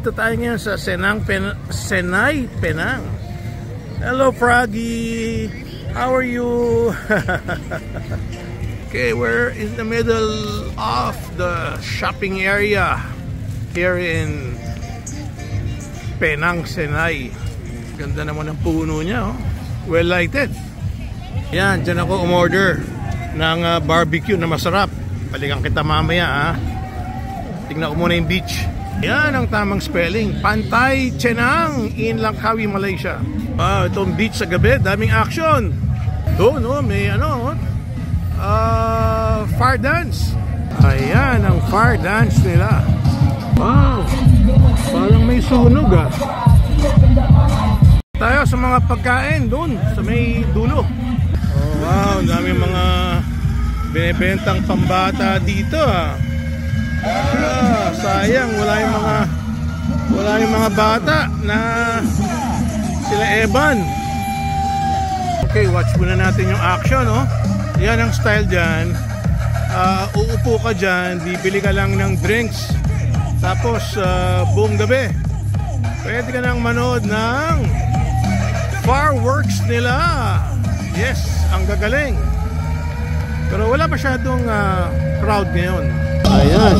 Nandito tayo ngayon sa Senay, Penang. Hello, Froggy. How are you? Okay, we're in the middle of the shopping area here in Penang, Senay. Ganda naman ng puno niya, oh. Well lighted. Yan, dyan ako umorder ng barbecue na masarap. Balikan kita mamaya, ha. Tingnan ko muna yung beach. Yan ang tamang spelling. Pantai Chenang in Langkawi, Malaysia. Itong beach sa gabi, daming action. Doon, oh, may fire dance. Ayan ang fire dance nila. Wow, parang may sunog, ah. Tayo sa mga pagkain doon sa may dulo. Oh, wow, daming mga binibentang pambata dito, ah. Sayang wala yung mga bata na sila Evan. Okay, watch muna natin yung action, oh. Yan ang style dyan. Uupo ka dyan, bibili ka lang ng drinks, tapos buong gabi pwede ka nang manood ng fireworks nila. Yes, ang gagaling. Pero wala masyadong crowd ngayon. Ayan,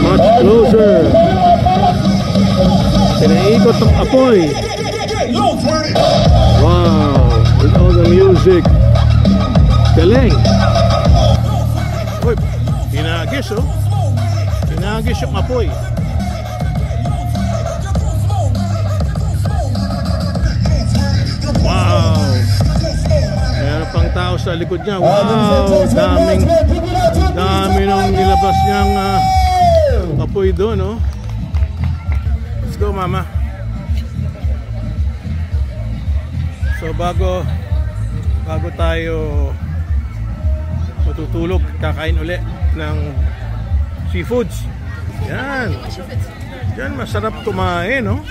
much closer. Pinaikot ang apoy. Wow, with all the music. Galing. Uy, hinagis, oh. Hinagis yung apoy. Wow, meron pang tao sa likod niya. Wow, dami nung nilabas niyang apoy doon, oh. Let's go, mama. So bago tayo matutulog, kakain uli ng seafoods. Yan. Yan, masarap kumain, no?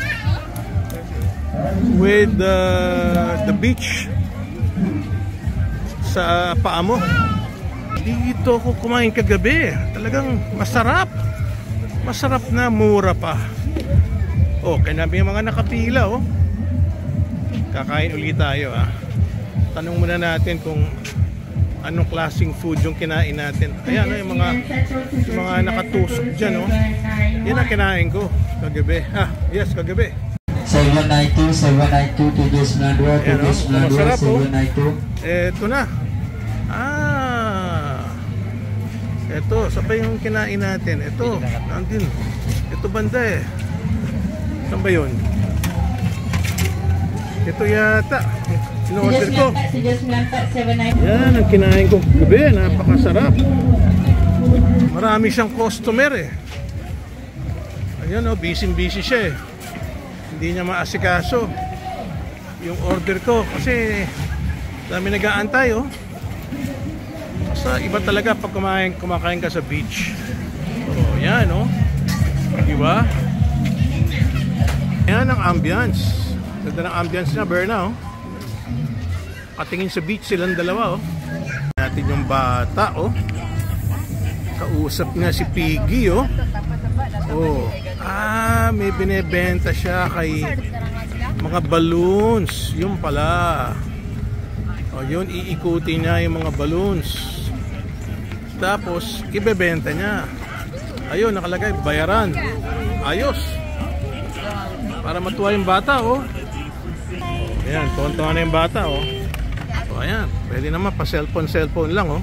With the beach sa paa mo. Dito ako kumain kagabi. Talagang masarap. Masarap na, mura pa. Oh, kaya may mga nakapila, oh. Kakain ulit tayo, ah. Tanong muna natin kung anong klaseng food yung kinain natin. Ayan, oh, yung mga nakatusok dyan, oh. Yan ang kinain ko kagabi. Yes, kagabi. 792, 792, 292, 292, 792. Eto na. Eto, sa pa yung kinain natin. Eto, nandun. Ito banda, eh. Saan ba yun? Ito yata. In-order ko. Yan ang kinain ko gabi. Napakasarap. Marami siyang customer, eh. Ayan, oh, busy siya, eh. Hindi niya maasikaso yung order ko kasi dami nag-aantay, oh. Basta iba talaga pag kumakain ka sa beach. Oh, yan, oh. Diba? Yan ang ambience. Ganda ng ambience niya, Berna, oh. Katingin sa beach silang dalawa, oh. Natin yung bata, oh. Kausap nga si Piggy, oh. Oh. May binebenta siya kay mga balloons. Yung pala. O, yun, iikutin niya yung mga balloons. Tapos, ibebenta niya. Ayun, nakalagay, bayaran. Ayos. Para matuwa yung bata, oh. Ayan, tuwan-tuwa na yung bata, oh. O, ayan, pwede naman pa cellphone lang, oh.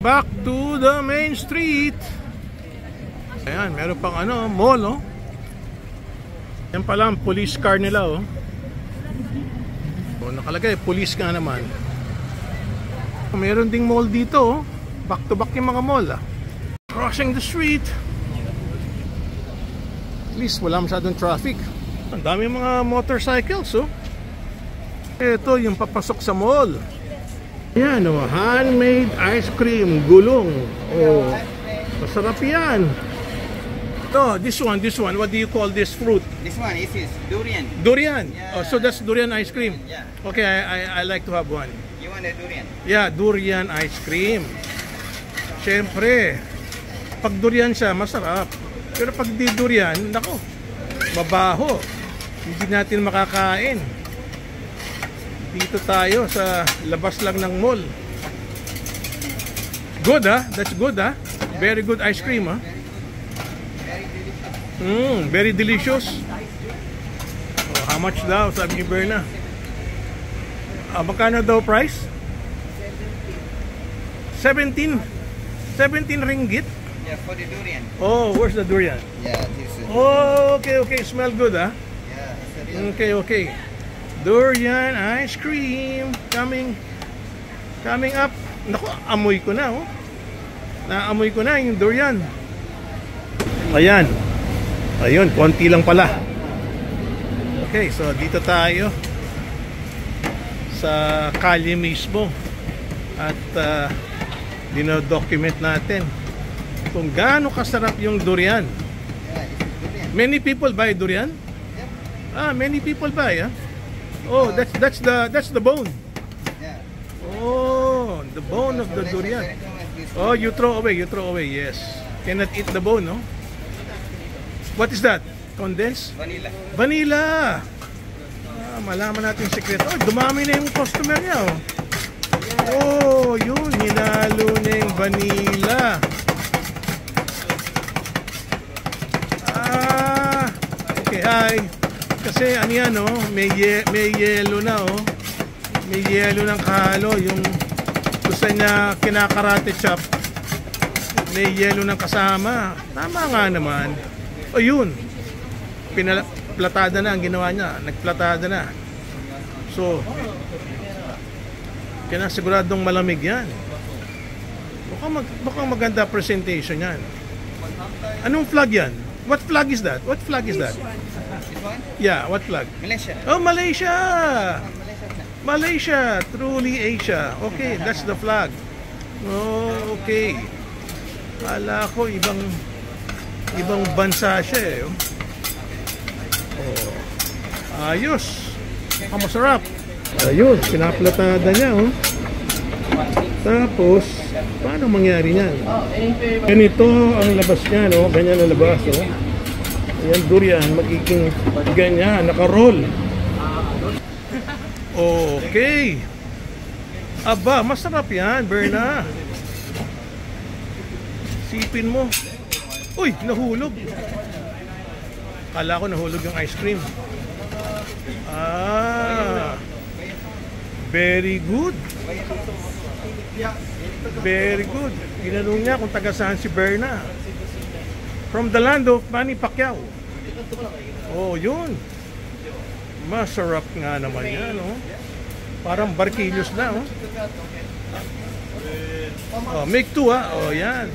Back to the main street. Ayan, meron pang mall, oh. Yan pala ang police car nila, oh. O, nakalagay, police nga naman. Meron ding mall dito, oh. Back to back yung mga mall, ah. Crossing the street. At least wala masyadong traffic. Ang dami mga motorcycles, oh. Ito yung papasok sa mall. Ayan, oh, handmade ice cream, gulong. Oh, masarap yan. Oh, this one, what do you call this fruit? This one is durian. Durian? Yeah. Oh, so that's durian ice cream? Yeah. Okay, I like to have one. You want a durian? Yeah, durian ice cream. Siyempre, pag durian siya, masarap. Pero pag di durian, nako, mabaho. Hindi natin makakain. Dito tayo sa labas lang ng mall. Good that's good Very good ice cream very delicious. Oh, how much daw sabi ni Berna? Magkano daw price? 17 ringgit? Yeah, for the durian. Oh, where's the durian? Yeah, this is. Oh, okay, smell good Yeah, it's a real. Okay. Durian ice cream coming up. Naku, amoy ko na Naamoy ko na yung durian. Ayan. Ayun, konti lang pala. Okay, so dito tayo sa kalye mismo. At dino-document natin kung gaano kasarap yung durian. Yeah, it's durian. Many people buy durian? Yep. Many people buy, Oh, that's the bone. Yeah. Oh, the bone of the durian. Oh, you throw away, yes. Cannot eat the bone, no? What is that? Condensed? Vanilla. Vanilla! Malaman natin yung sekreto. Oh, dumami na yung customer niya, Oh, yun, hinalo na yung vanilla. Okay, hi. Kasi ano yan, may yelo na, May yelo ng kahalo. Yung gusto niya kinakarate chop, may yelo ng kasama. Tama nga naman. O yun, platada na ang ginawa niya. Nagplatada na. So, kinasiguradong malamig yan. Mukhang maganda presentation yan. Anong flag yan? What flag is that? What flag is that? This one? Yeah, what flag? Malaysia. Oh, Malaysia! Malaysia. Malaysia, truly Asia. Okay, that's the flag. Oh, okay. Kala ko ibang bansa siya, Oh. Ayos. Masarap. Ayun, pinaplatada niya, Tapos, paano mangyari niyan? Ganito ang labas niya, Ganyan ang labas, Ayan, durian, magiging ganyan, naka-roll. Okay. Aba, masarap yan, Berna. Sipin mo. Uy, nahulog. Kala ko nahulog yung ice cream. Very good. Very good. Ginanong niya kung taga saan si Berna. From the land of Manny Pacquiao. Oh, yun. Masarap nga naman yan, Parang barquillos na, Oh, make two, Oh, yan.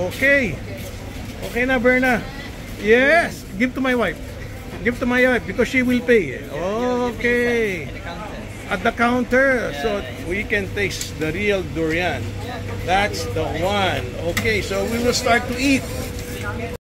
Okay. Okay na, Berna. Yes. Give to my wife. Give to my wife because she will pay. Okay. At the counter. So we can taste the real durian. That's the one. Okay, so we will start to eat.